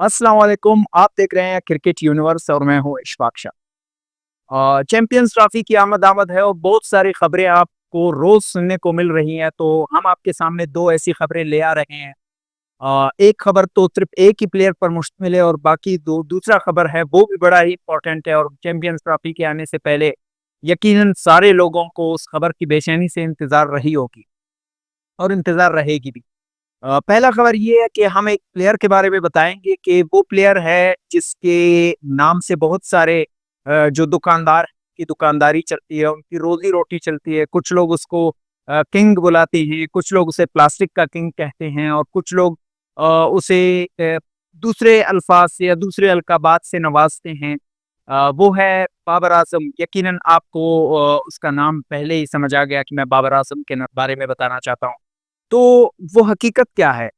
अस्सलाम वालेकुम। आप देख रहे हैं क्रिकेट यूनिवर्स और मैं हूँ इशफाक शाह। चैंपियंस ट्रॉफी की आमद है और बहुत सारी खबरें आपको रोज सुनने को मिल रही हैं, तो हम आपके सामने दो ऐसी खबरें ले आ रहे हैं। एक खबर तो सिर्फ एक ही प्लेयर पर मुश्तमिल है और बाकी दो दूसरा खबर है वो भी बड़ा ही इंपॉर्टेंट है और चैंपियंस ट्रॉफी के आने से पहले यकीनन सारे लोगों को उस खबर की बेचैनी से इंतजार रही होगी और इंतजार रहेगी भी। पहला खबर ये है कि हम एक प्लेयर के बारे में बताएंगे कि वो प्लेयर है जिसके नाम से बहुत सारे जो दुकानदार की दुकानदारी चलती है, उनकी रोजी रोटी चलती है। कुछ लोग उसको किंग बुलाते हैं, कुछ लोग उसे प्लास्टिक का किंग कहते हैं और कुछ लोग उसे दूसरे अल्फाज से या दूसरे अलकाबात से नवाजते हैं। वो है बाबर आजम। यकीनन आपको उसका नाम पहले ही समझ आ गया कि मैं बाबर आजम के बारे में बताना चाहता हूँ। तो वो हकीकत क्या है?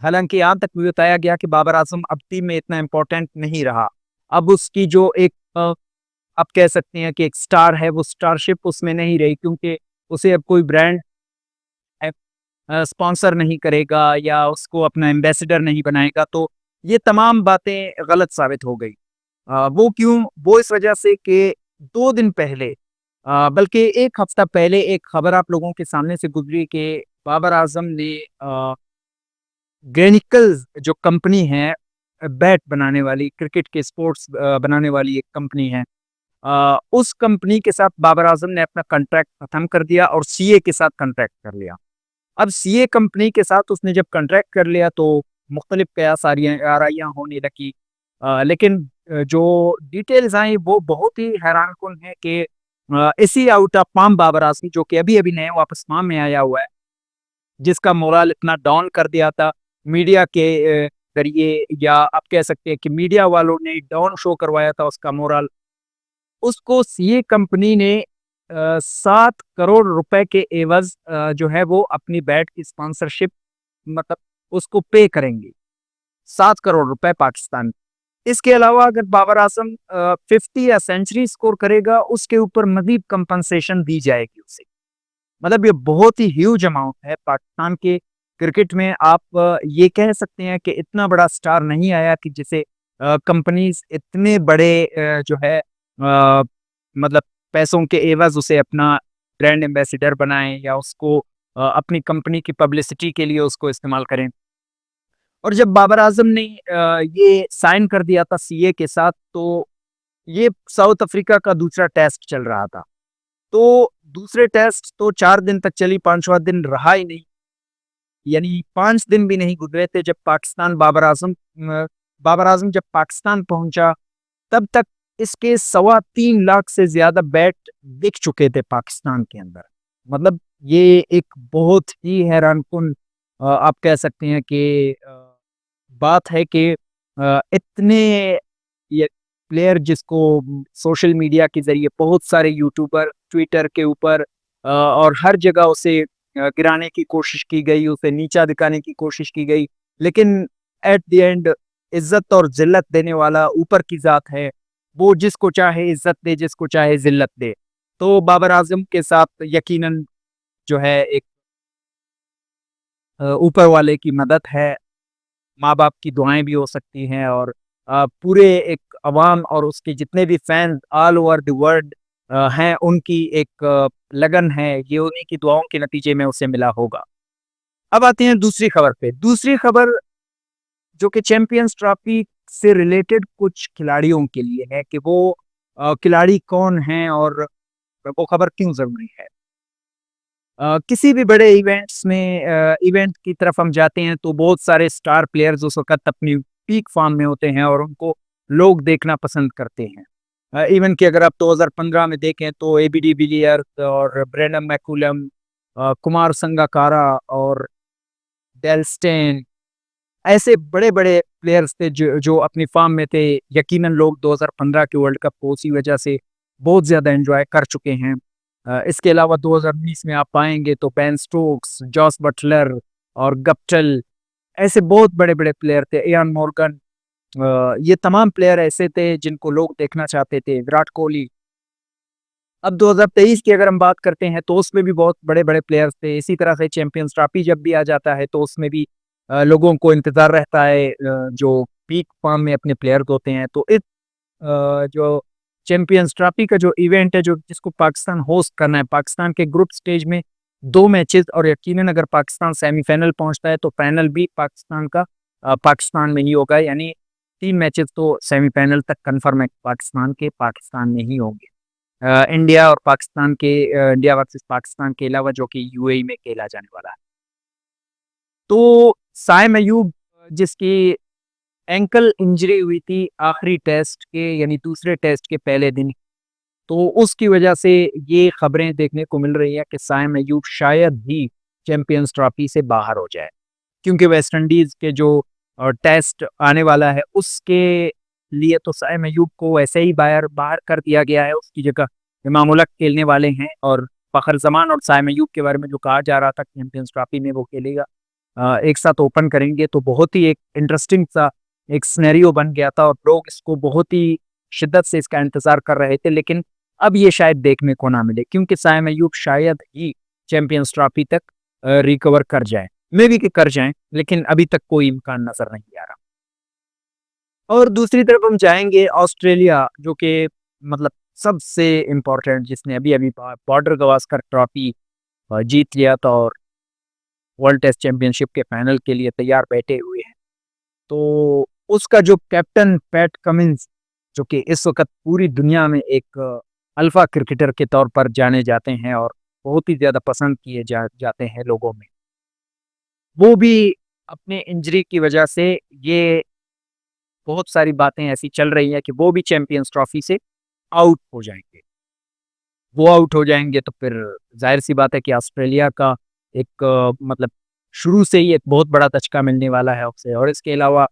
हालाँकि यहाँ तक भी बताया गया कि बाबर आज़म अब टीम में इतना इम्पोर्टेंट नहीं रहा। अब उसकी जो एक आप कह सकते हैं कि एक स्टार है, वो स्टारशिप उसमें नहीं रही, क्योंकि उसे अब कोई ब्रांड स्पॉन्सर नहीं करेगा या उसको अपना एम्बेसडर नहीं बनाएगा, तो ये तमाम बातें गलत साबित हो गई। वो क्यों? वो इस वजह से कि 2 दिन पहले बल्कि 1 हफ्ता पहले एक खबर आप लोगों के सामने से गुज़री कि बाबर आज़म ने ग्लेनिकल्स जो कंपनी है, बैट बनाने वाली, क्रिकेट के स्पोर्ट्स बनाने वाली एक कंपनी है, उस कंपनी के साथ बाबर आज़म ने अपना कॉन्ट्रैक्ट खत्म कर दिया और सीए के साथ कॉन्ट्रैक्ट कर लिया। अब सीए कंपनी के साथ उसने जब कॉन्ट्रैक्ट कर लिया तो मुख्तलिफ कयास आराइयाँ होने लगी। लेकिन जो डिटेल्स आई वो बहुत ही हैरानकुन है कि इसी आउट ऑफ फॉर्म बाबर आज़म, जो कि अभी-अभी नया वापस फॉर्म में आया हुआ है, जिसका मोरल इतना डाउन कर दिया था मीडिया के ज़रिए, या आप कह सकते हैं कि मीडिया वालों ने डाउन शो करवाया था उसका मोरल। उसको सीए कंपनी ने 7 करोड़ रुपए के एवज़ जो है वो अपनी बैट की स्पॉन्सरशिप, मतलब उसको पे करेंगे, 7 करोड़ रुपए पाकिस्तान। इसके अलावा अगर बाबर आज़म 50 या सेंचुरी स्कोर करेगा, उसके ऊपर मज़ीद कंपनसेशन दी जाएगी उसे। मतलब ये बहुत ही ह्यूज अमाउंट है पाकिस्तान के क्रिकेट में। आप ये कह सकते हैं कि इतना बड़ा स्टार नहीं आया कि जिसे कंपनीज इतने बड़े जो है मतलब पैसों के एवज उसे अपना ब्रांड एम्बेसडर बनाएं या उसको अपनी कंपनी की पब्लिसिटी के लिए उसको इस्तेमाल करें। और जब बाबर आजम ने ये साइन कर दिया था सीए के साथ, तो ये साउथ अफ्रीका का दूसरा टेस्ट चल रहा था। तो दूसरे टेस्ट तो 4 दिन तक चली, 5वाँ दिन रहा ही नहीं। यानी 5 दिन भी नहीं गुज़रे थे जब बाबर आज़म जब पाकिस्तान पहुँचा, तब तक इसके सवा 3 लाख से ज़्यादा बैट बिक चुके थे पाकिस्तान के अंदर। मतलब ये एक बहुत ही हैरानकुन आप कह सकते हैं कि बात है कि इतने ये प्लेयर जिसको सोशल मीडिया के ज़रिए बहुत सारे यूट्यूबर ट्विटर के ऊपर और हर जगह उसे गिराने की कोशिश की गई, उसे नीचा दिखाने की कोशिश की गई। लेकिन एट द एंड इज़्ज़त और ज़िल्लत देने वाला ऊपर की ज़ात है। वो जिसको चाहे इज़्ज़त दे, जिसको चाहे ज़िल्लत दे। तो बाबर आज़म के साथ यकीनन जो है एक ऊपर वाले की मदद है, माँ-बाप की दुआएँ भी हो सकती हैं और पूरे एक अवाम और उसके जितने भी fans all over the world हैं, उनकी एक लगन है, ये उन्हीं की दुआओं के नतीजे में उसे मिला होगा। अब आते हैं दूसरी खबर पे। दूसरी खबर जो कि चैंपियंस ट्रॉफी से रिलेटेड कुछ खिलाड़ियों के लिए है कि वो खिलाड़ी कौन हैं और वो खबर क्यों ज़रूरी है। किसी भी बड़े इवेंट्स में इवेंट की तरफ हम जाते हैं तो बहुत सारे स्टार प्लेयर्स उस वक़्त अपनी पीक फ़ॉर्म में होते हैं और उनको लोग देखना पसंद करते हैं। इवन कि अगर आप 2015 में देखें तो एबी डिविलियर्स और ब्रेंडन मैकुलम, कुमार संगकारा और डेल स्टेन, ऐसे बड़े-बड़े प्लेयर्स थे जो जो अपनी फ़ॉर्म में थे। यकीनन लोग 2015 के वर्ल्ड कप को उसी वजह से बहुत ज़्यादा एन्जॉय कर चुके हैं। इसके अलावा 2019 में आप पाएँगे तो बेन स्टोक्स, जॉस बटलर और गप्टिल, ऐसे बहुत बड़े-बड़े प्लेयर थे। इयान मॉर्गन, ये तमाम प्लेयर ऐसे थे जिनको लोग देखना चाहते थे। विराट कोहली। अब 2023 की अगर हम बात करते हैं तो उसमें भी बहुत बड़े-बड़े प्लेयर्स थे। इसी तरह से चैंपियंस ट्रॉफी जब भी आ जाता है तो उसमें भी लोगों को इंतज़ार रहता है जो पीक फॉर्म में अपने प्लेयर्स होते हैं। तो इस जो चैंपियंस ट्रॉफी का जो इवेंट है, जो जिसको पाकिस्तान होस्ट करना है, पाकिस्तान के ग्रुप स्टेज में 2 मैचेस, और यकीनन अगर पाकिस्तान सेमीफाइनल पहुंचता है तो फाइनल भी पाकिस्तान का पाकिस्तान में ही होगा। यानी 3 मैचेस तो सेमीफाइनल तक कंफर्म है, पाकिस्तान में ही होंगे। इंडिया और पाकिस्तान के इंडिया वर्सेस पाकिस्तान के अलावा, जो कि यूएई में खेला जाने वाला है। तो साइम अयूब, जिसकी एंकल इंजरी हुई थी आखिरी टेस्ट के, यानी दूसरे टेस्ट के पहले दिन, तो उसकी वजह से ये खबरें देखने को मिल रही है कि साइम अयूब शायद ही चैंपियंस ट्रॉफी से बाहर हो जाए, क्योंकि वेस्ट इंडीज के जो टेस्ट आने वाला है उसके लिए तो साइम अयूब को वैसे ही बाहर बाहर कर दिया गया है। उसकी जगह इमाम उल हक खेलने वाले हैं, और फखर जमान और साइम अयूब के बारे में जो कहा जा रहा था चैंपियंस ट्रॉफी में वो खेलेगा, एक साथ ओपन करेंगे, तो बहुत ही एक इंटरेस्टिंग सा एक सिनेरियो बन गया था, और लोग इसको बहुत ही शिद्दत से इसका इंतजार कर रहे थे। लेकिन अब ये शायद देखने को ना मिले, क्योंकि साइम अयूब शायद ही चैंपियंस ट्रॉफी तक रिकवर कर जाए, मे भी कि कर जाएं, लेकिन अभी तक कोई इम्कान नजर नहीं आ रहा। और दूसरी तरफ हम जाएंगे ऑस्ट्रेलिया, जो कि मतलब सबसे इम्पोर्टेंट, जिसने अभी अभी बॉर्डर गवास्कर ट्रॉफी जीत लिया था, और वर्ल्ड टेस्ट चैंपियनशिप के फाइनल के लिए तैयार बैठे हुए हैं। तो उसका जो कैप्टन पैट कमिंस, जो कि इस वक्त पूरी दुनिया में एक अल्फा क्रिकेटर के तौर पर जाने जाते हैं और बहुत ही ज़्यादा पसंद किए जाते हैं लोगों में, वो भी अपने इंजरी की वजह से, ये बहुत सारी बातें ऐसी चल रही हैं कि वो भी चैंपियंस ट्रॉफी से आउट हो जाएंगे। वो आउट हो जाएंगे तो फिर जाहिर सी बात है कि ऑस्ट्रेलिया का एक मतलब शुरू से ही एक बहुत बड़ा धचका मिलने वाला है उसे। और इसके अलावा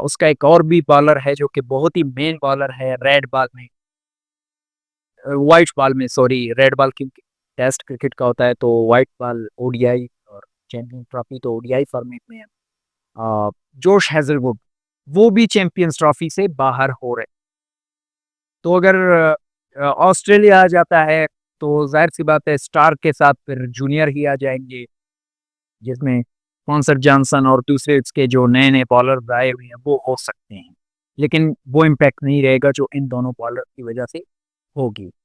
उसका एक और भी बॉलर है जो कि बहुत ही मेन बॉलर है रेड बॉल में, वाइट बॉल में, सॉरी, रेड बॉल क्योंकि टेस्ट क्रिकेट का होता है, तो वाइट बॉल ओडीआई, और चैंपियन ट्रॉफी तो ओडीआई फॉर्मेट में है। जोश हेजलवुड, वो भी चैंपियंस ट्रॉफी से बाहर हो रहे। तो अगर ऑस्ट्रेलिया आ जाता है तो जाहिर सी बात है स्टार के साथ फिर जूनियर ही आ जाएंगे, जिसमें स्पॉन्सर जॉनसन और दूसरे इसके जो नए नए बॉलर आए हुए हैं वो हो सकते हैं, लेकिन वो इम्पैक्ट नहीं रहेगा जो इन दोनों बॉलर की वजह से होगी।